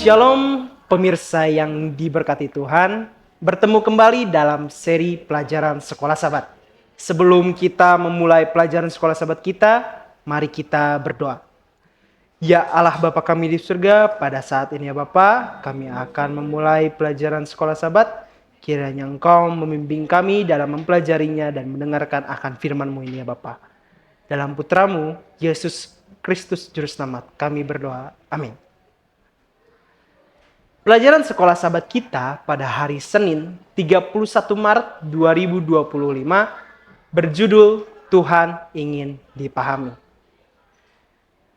Shalom pemirsa yang diberkati Tuhan, bertemu kembali dalam seri pelajaran Sekolah Sabat. Sebelum kita memulai pelajaran Sekolah Sabat kita, mari kita berdoa. Ya Allah Bapa kami di surga, pada saat ini ya Bapa, kami akan memulai pelajaran Sekolah Sabat. Kiranya Engkau membimbing kami dalam mempelajarinya dan mendengarkan akan firman-Mu ini ya Bapa. Dalam putramu, Yesus Kristus Juru Selamat, kami berdoa. Amin. Pelajaran Sekolah Sabat kita pada hari Senin 31 Maret 2025 berjudul Tuhan ingin dipahami.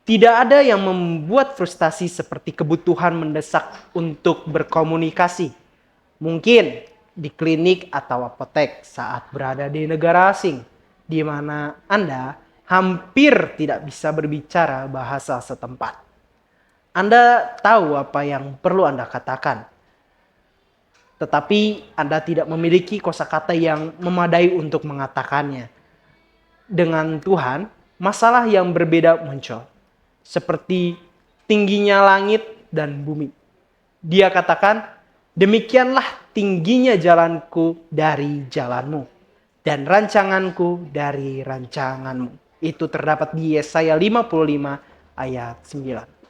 Tidak ada yang membuat frustasi seperti kebutuhan mendesak untuk berkomunikasi. Mungkin di klinik atau apotek saat berada di negara asing, di mana Anda hampir tidak bisa berbicara bahasa setempat. Anda tahu apa yang perlu Anda katakan, tetapi Anda tidak memiliki kosakata yang memadai untuk mengatakannya. Dengan Tuhan, masalah yang berbeda muncul, seperti tingginya langit dan bumi. Dia katakan, demikianlah tingginya jalanku dari jalanmu, dan rancanganku dari rancanganmu. Itu terdapat di Yesaya 55 ayat 9.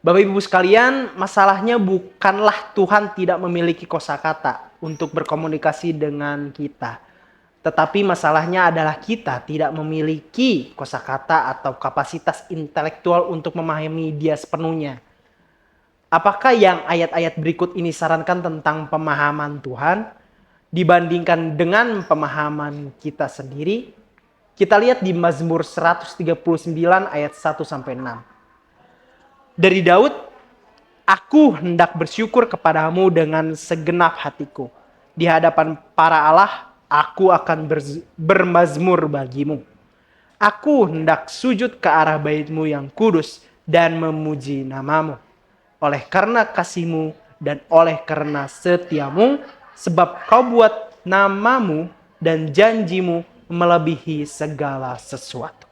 Bapak Ibu sekalian, masalahnya bukanlah Tuhan tidak memiliki kosakata untuk berkomunikasi dengan kita. Tetapi masalahnya adalah kita tidak memiliki kosakata atau kapasitas intelektual untuk memahami Dia sepenuhnya. Apakah yang ayat-ayat berikut ini sarankan tentang pemahaman Tuhan dibandingkan dengan pemahaman kita sendiri? Kita lihat di Mazmur 139 ayat 1-6. Dari Daud, aku hendak bersyukur kepadamu dengan segenap hatiku. Di hadapan para Allah, aku akan bermazmur bagimu. Aku hendak sujud ke arah bait-Mu yang kudus dan memuji namamu. Oleh karena kasih-Mu dan oleh karena setiamu, sebab kau buat namamu dan janji-Mu melebihi segala sesuatu.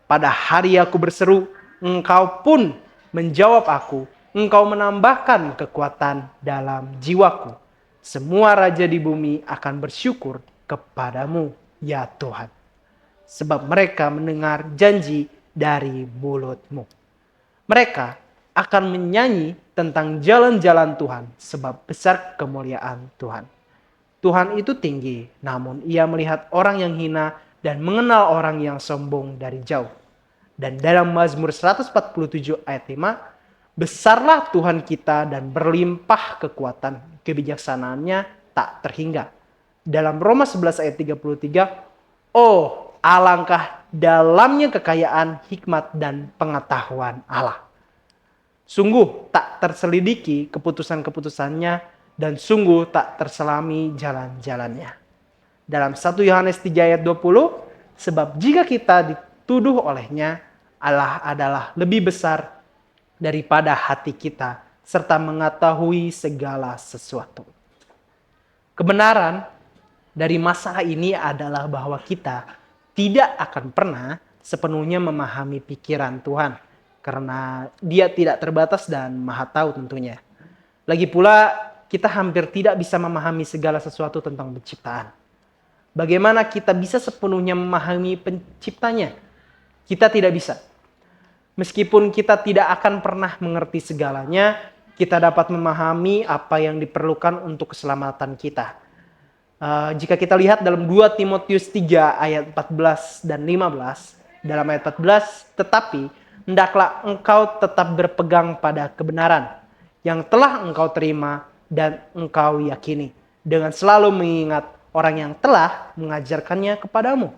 Pada hari aku berseru, Engkau pun menjawab aku, Engkau menambahkan kekuatan dalam jiwaku. Semua raja di bumi akan bersyukur kepadamu, ya Tuhan. Sebab mereka mendengar janji dari mulut-Mu. Mereka akan menyanyi tentang jalan-jalan Tuhan, sebab besar kemuliaan Tuhan. Tuhan itu tinggi, namun Ia melihat orang yang hina dan mengenal orang yang sombong dari jauh. Dan dalam Mazmur 147 ayat 5, besarlah Tuhan kita dan berlimpah kekuatan, kebijaksanaannya tak terhingga. Dalam Roma 11 ayat 33, oh alangkah dalamnya kekayaan, hikmat dan pengetahuan Allah. Sungguh tak terselidiki keputusan-keputusannya dan sungguh tak terselami jalan-jalannya. Dalam 1 Yohanes 3 ayat 20, sebab jika kita dituduh olehnya, Allah adalah lebih besar daripada hati kita, serta mengetahui segala sesuatu. Kebenaran dari masalah ini adalah bahwa kita tidak akan pernah sepenuhnya memahami pikiran Tuhan, karena Dia tidak terbatas dan maha tahu tentunya. Lagi pula, kita hampir tidak bisa memahami segala sesuatu tentang penciptaan. Bagaimana kita bisa sepenuhnya memahami penciptanya? Kita tidak bisa. Meskipun kita tidak akan pernah mengerti segalanya, kita dapat memahami apa yang diperlukan untuk keselamatan kita. Jika kita lihat dalam 2 Timotius 3 ayat 14 dan 15, dalam ayat 14, tetapi hendaklah engkau tetap berpegang pada kebenaran yang telah engkau terima dan engkau yakini, dengan selalu mengingat orang yang telah mengajarkannya kepadamu.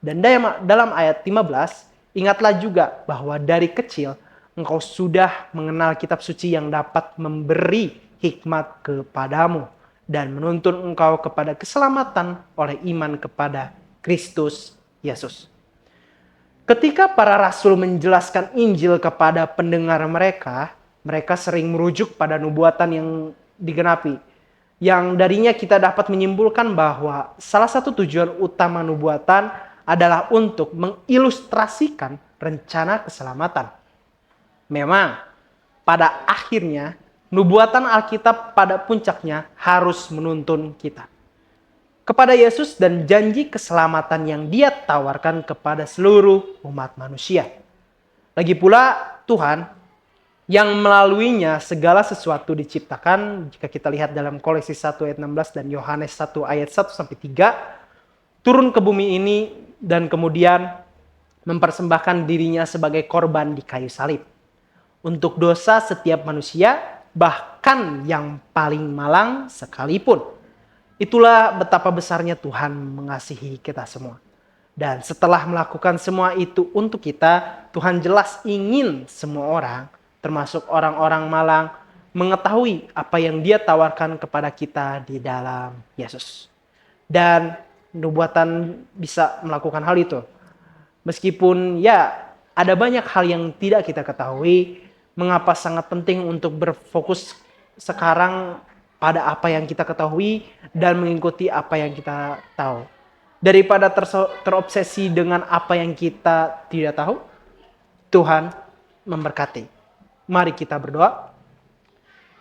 Dan dalam ayat 15, ingatlah juga bahwa dari kecil engkau sudah mengenal kitab suci yang dapat memberi hikmat kepadamu dan menuntun engkau kepada keselamatan oleh iman kepada Kristus Yesus. Ketika para rasul menjelaskan Injil kepada pendengar mereka, mereka sering merujuk pada nubuatan yang digenapi, yang darinya kita dapat menyimpulkan bahwa salah satu tujuan utama nubuatan adalah untuk mengilustrasikan rencana keselamatan. Memang pada akhirnya nubuatan Alkitab pada puncaknya harus menuntun kita kepada Yesus dan janji keselamatan yang Dia tawarkan kepada seluruh umat manusia. Lagi pula Tuhan yang melaluinya segala sesuatu diciptakan, jika kita lihat dalam Kolose 1 ayat 16 dan Yohanes 1 ayat 1-3, turun ke bumi ini dan kemudian mempersembahkan dirinya sebagai korban di kayu salib untuk dosa setiap manusia, bahkan yang paling malang sekalipun. Itulah betapa besarnya Tuhan mengasihi kita semua. Dan setelah melakukan semua itu untuk kita, Tuhan jelas ingin semua orang, termasuk orang-orang malang, mengetahui apa yang Dia tawarkan kepada kita di dalam Yesus. Dan nubuatan bisa melakukan hal itu. Meskipun ya ada banyak hal yang tidak kita ketahui, mengapa sangat penting untuk berfokus sekarang pada apa yang kita ketahui dan mengikuti apa yang kita tahu. Daripada terobsesi dengan apa yang kita tidak tahu, Tuhan memberkati. Mari kita berdoa.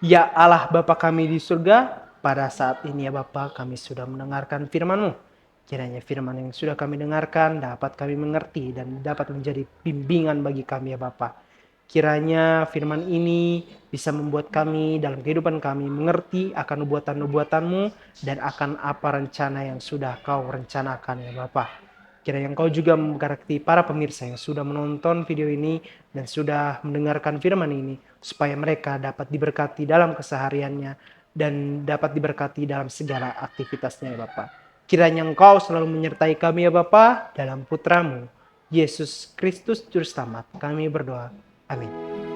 Ya Allah Bapa kami di surga, pada saat ini ya Bapa kami sudah mendengarkan firman-Mu. Kiranya firman yang sudah kami dengarkan dapat kami mengerti dan dapat menjadi bimbingan bagi kami ya Bapa. Kiranya firman ini bisa membuat kami dalam kehidupan kami mengerti akan nubuatan-nubuatan-Mu dan akan apa rencana yang sudah Kau rencanakan ya Bapa. Kiranya Engkau juga memberkati para pemirsa yang sudah menonton video ini dan sudah mendengarkan firman ini, supaya mereka dapat diberkati dalam kesehariannya dan dapat diberkati dalam segala aktivitasnya ya Bapa. Kiranya Engkau selalu menyertai kami ya Bapa, dalam Putra-Mu, Yesus Kristus Juru Selamat. Kami berdoa. Amin.